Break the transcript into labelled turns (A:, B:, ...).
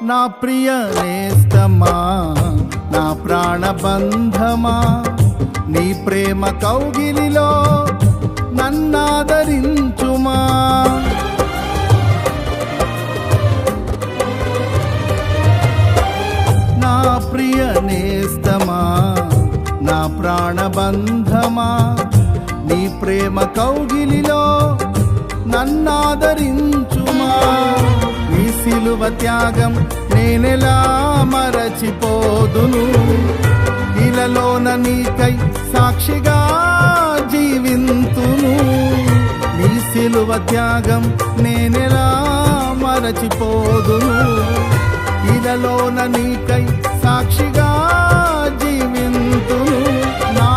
A: నా ప్రియ నేస్తమా, నా ప్రాణబంధమా, నీ ప్రేమ కౌగిలిలో నన్నాదరించుమా. నా ప్రియ నేస్తమా, నా ప్రాణబంధమా, నీ ప్రేమ కౌగిలిలో నన్నాదరించుమా. నీ సిలువ త్యాగం నేనెలా మరచిపోదును, ఇలలోన నీకై సాక్షిగా జీవింతును. నీ సిలువ త్యాగం నేనెలా మరచిపోదును, ఇలలోన నీకై సాక్షిగా జీవింతును. నా